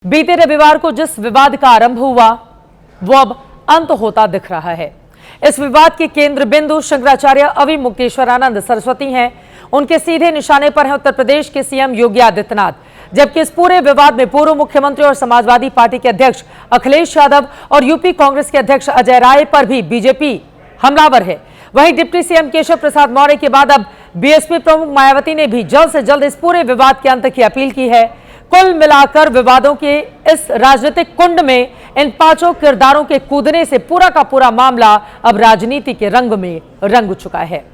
बीते रविवार को जिस विवाद का आरंभ हुआ वो अब अंत होता दिख रहा है। इस विवाद के केंद्र बिंदु शंकराचार्य अविमुक्तेश्वरानंद सरस्वती हैं। उनके सीधे निशाने पर हैं उत्तर प्रदेश के सीएम योगी आदित्यनाथ, जबकि इस पूरे विवाद में पूर्व मुख्यमंत्री और समाजवादी पार्टी के अध्यक्ष अखिलेश यादव और यूपी कांग्रेस के अध्यक्ष अजय राय पर भी बीजेपी हमलावर है। वहीं डिप्टी सीएम केशव प्रसाद मौर्य के बाद अब बीएसपी प्रमुख मायावती ने भी जल्द से जल्द इस पूरे विवाद के अंत की अपील की है। कुल मिलाकर विवादों के इस राजनीतिक कुंड में इन पांचों किरदारों के कूदने से पूरा का पूरा मामला अब राजनीति के रंग में रंग चुका है।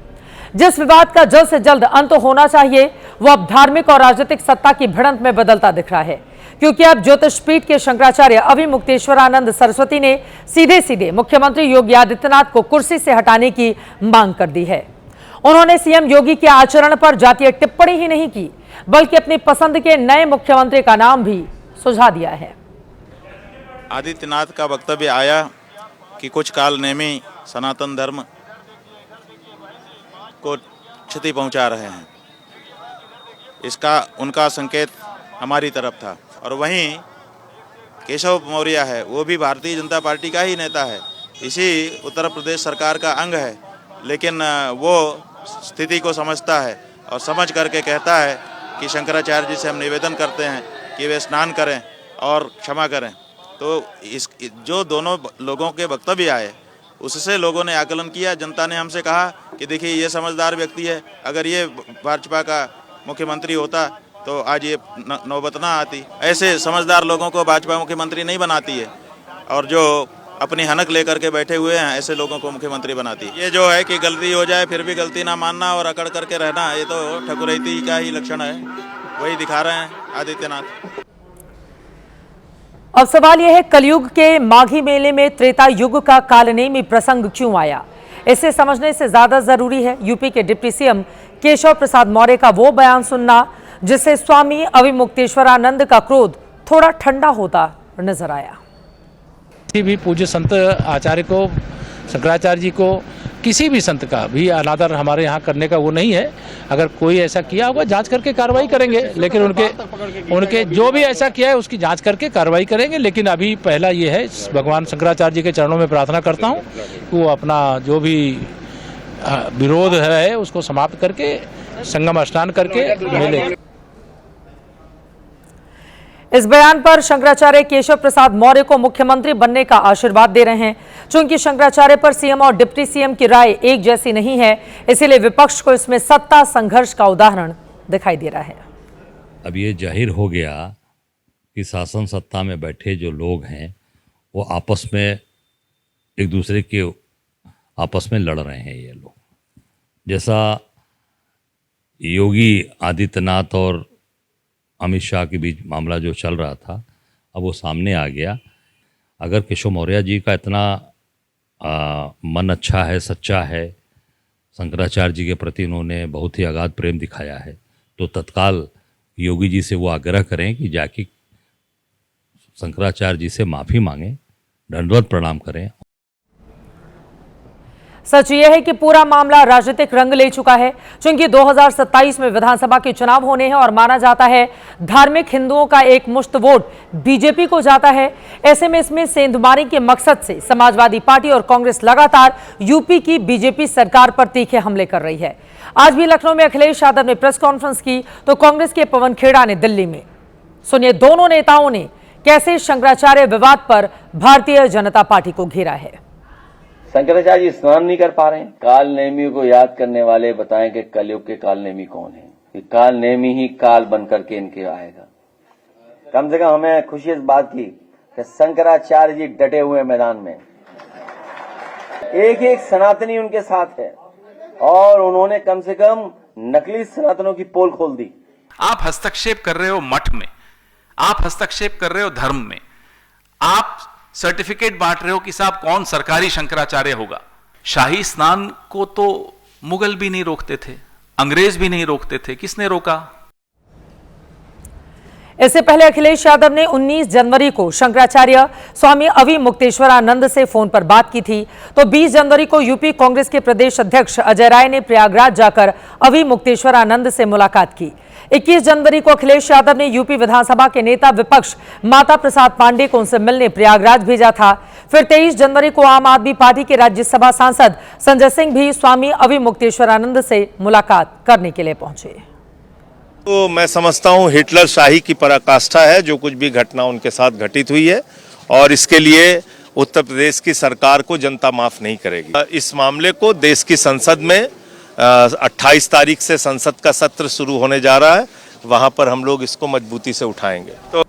जिस विवाद का जल्द से जल्द अंत होना चाहिए वो अब धार्मिक और राजनीतिक सत्ता की भिड़ंत में बदलता दिख रहा है, क्योंकि अब ज्योतिषपीठ के शंकराचार्य अविमुक्तेश्वरानंद सरस्वती ने सीधे सीधे मुख्यमंत्री योगी आदित्यनाथ को कुर्सी से हटाने की मांग कर दी है। उन्होंने सीएम योगी के आचरण पर जातीय टिप्पणी ही नहीं की, बल्कि अपनी पसंद के नए मुख्यमंत्री का नाम भी सुझा दिया है। आदित्यनाथ का वक्तव्य आया कि कुछ काल नेमी सनातन धर्म को क्षति पहुंचा रहे हैं, इसका उनका संकेत हमारी तरफ था। और वहीं केशव मौर्य है, वो भी भारतीय जनता पार्टी का ही नेता है, इसी उत्तर प्रदेश सरकार का अंग है, लेकिन वो स्थिति को समझता है और समझ करके कहता है कि शंकराचार्य जी से हम निवेदन करते हैं कि वे स्नान करें और क्षमा करें। तो इस जो दोनों लोगों के वक्तव्य आए उससे लोगों ने आकलन किया। जनता ने हमसे कहा कि देखिए ये समझदार व्यक्ति है, अगर ये भाजपा का मुख्यमंत्री होता तो आज ये नौबत ना आती। ऐसे समझदार लोगों को भाजपा मुख्यमंत्री नहीं बनाती है, और जो अपनी हनक लेकर के बैठे हुए हैं ऐसे लोगों को मुख्यमंत्री बनाती है। ये जो है कि गलती हो जाए फिर भी गलती ना मानना और अकड़ करके रहना, ये तो ठकुरैती का ही लक्षण है, वही दिखा रहे हैं आदित्यनाथ। अब सवाल यह है, कलयुग के माघी मेले में त्रेता युग का कालनेमी प्रसंग क्यों आया? इसे समझने से ज्यादा जरूरी है यूपी के डिप्टी सीएम केशव प्रसाद मौर्य का वो बयान सुनना जिससे स्वामी अविमुक्तेश्वरानंद का क्रोध थोड़ा ठंडा होता नजर आया। किसी भी पूज्य संत आचार्य को, शंकराचार्य जी को, किसी भी संत का भी अनादर हमारे यहाँ करने का वो नहीं है। अगर कोई ऐसा किया होगा जांच करके कार्रवाई करेंगे, लेकिन उनके जो भी ऐसा किया है उसकी जांच करके कार्रवाई करेंगे। लेकिन अभी पहला ये है, भगवान शंकराचार्य जी के चरणों में प्रार्थना करता हूँ कि वो अपना जो भी विरोध है उसको समाप्त करके संगम स्नान करके मिले। इस बयान पर शंकराचार्य केशव प्रसाद मौर्य को मुख्यमंत्री बनने का आशीर्वाद दे रहे हैं। चूंकि शंकराचार्य पर सीएम और डिप्टी सीएम की राय एक जैसी नहीं है, इसीलिए विपक्ष को इसमें सत्ता संघर्ष का उदाहरण दिखाई दे रहा है। अब ये जाहिर हो गया कि शासन सत्ता में बैठे जो लोग हैं वो आपस में एक दूसरे के आपस में लड़ रहे हैं। ये लोग, जैसा योगी आदित्यनाथ और अमित शाह के बीच मामला जो चल रहा था, अब वो सामने आ गया। अगर केशव मौर्य जी का इतना मन अच्छा है, सच्चा है, शंकराचार्य जी के प्रति उन्होंने बहुत ही अगाध प्रेम दिखाया है, तो तत्काल योगी जी से वो आग्रह करें कि जाके शंकराचार्य जी से माफ़ी मांगें, दंडवत प्रणाम करें। सच यह है कि पूरा मामला राजनीतिक रंग ले चुका है। चूंकि 2027 में विधानसभा के चुनाव होने हैं और माना जाता है धार्मिक हिंदुओं का एक मुश्त वोट बीजेपी को जाता है। ऐसे में इसमें सेंधमारी के मकसद से समाजवादी पार्टी और कांग्रेस लगातार यूपी की बीजेपी सरकार पर तीखे हमले कर रही है। आज भी लखनऊ में अखिलेश यादव ने प्रेस कॉन्फ्रेंस की तो कांग्रेस के पवन खेड़ा ने दिल्ली में। सुनिए दोनों नेताओं ने कैसे शंकराचार्य विवाद पर भारतीय जनता पार्टी को घेरा है। शंकराचार्य जी स्नान नहीं कर पा रहे हैं। काल नेमी को याद करने वाले बताएं कि कलयुग के काल नेमी कौन है। कि काल नेमी ही काल बनकर के इनके आएगा। कम से कम हमें खुशी इस बात की कि शंकराचार्य जी डटे हुए मैदान में, एक एक सनातनी उनके साथ है और उन्होंने कम से कम नकली सनातनों की पोल खोल दी। आप हस्तक्षेप कर रहे हो मठ में, आप हस्तक्षेप कर रहे हो धर्म में, आप सर्टिफिकेट बांट रहे हो कि साहब कौन सरकारी शंकराचार्य होगा। शाही स्नान को तो मुगल भी नहीं रोकते थे, अंग्रेज भी नहीं रोकते थे, किसने रोका? इससे पहले अखिलेश यादव ने 19 जनवरी को शंकराचार्य स्वामी अविमुक्तेश्वरानंद से फोन पर बात की थी, तो 20 जनवरी को यूपी कांग्रेस के प्रदेश अध्यक्ष अजय राय ने प्रयागराज जाकर अविमुक्तेश्वरानंद से मुलाकात की। 21 जनवरी को अखिलेश यादव ने यूपी विधानसभा के नेता विपक्ष माता प्रसाद पांडे को उनसे मिलने प्रयागराज भेजा था। फिर 23 जनवरी को आम आदमी पार्टी के राज्यसभा सांसद संजय सिंह भी स्वामी अविमुक्तेश्वरानंद से मुलाकात करने के लिए पहुंचे। तो मैं समझता हूं हिटलर शाही की पराकाष्ठा है जो कुछ भी घटना उनके साथ घटित हुई है, और इसके लिए उत्तर प्रदेश की सरकार को जनता माफ नहीं करेगी। इस मामले को देश की संसद में 28 तारीख से संसद का सत्र शुरू होने जा रहा है, वहां पर हम लोग इसको मजबूती से उठाएंगे। तो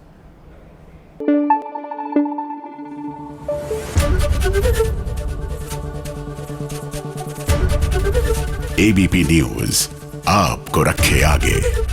एबीपी न्यूज आपको रखे आगे।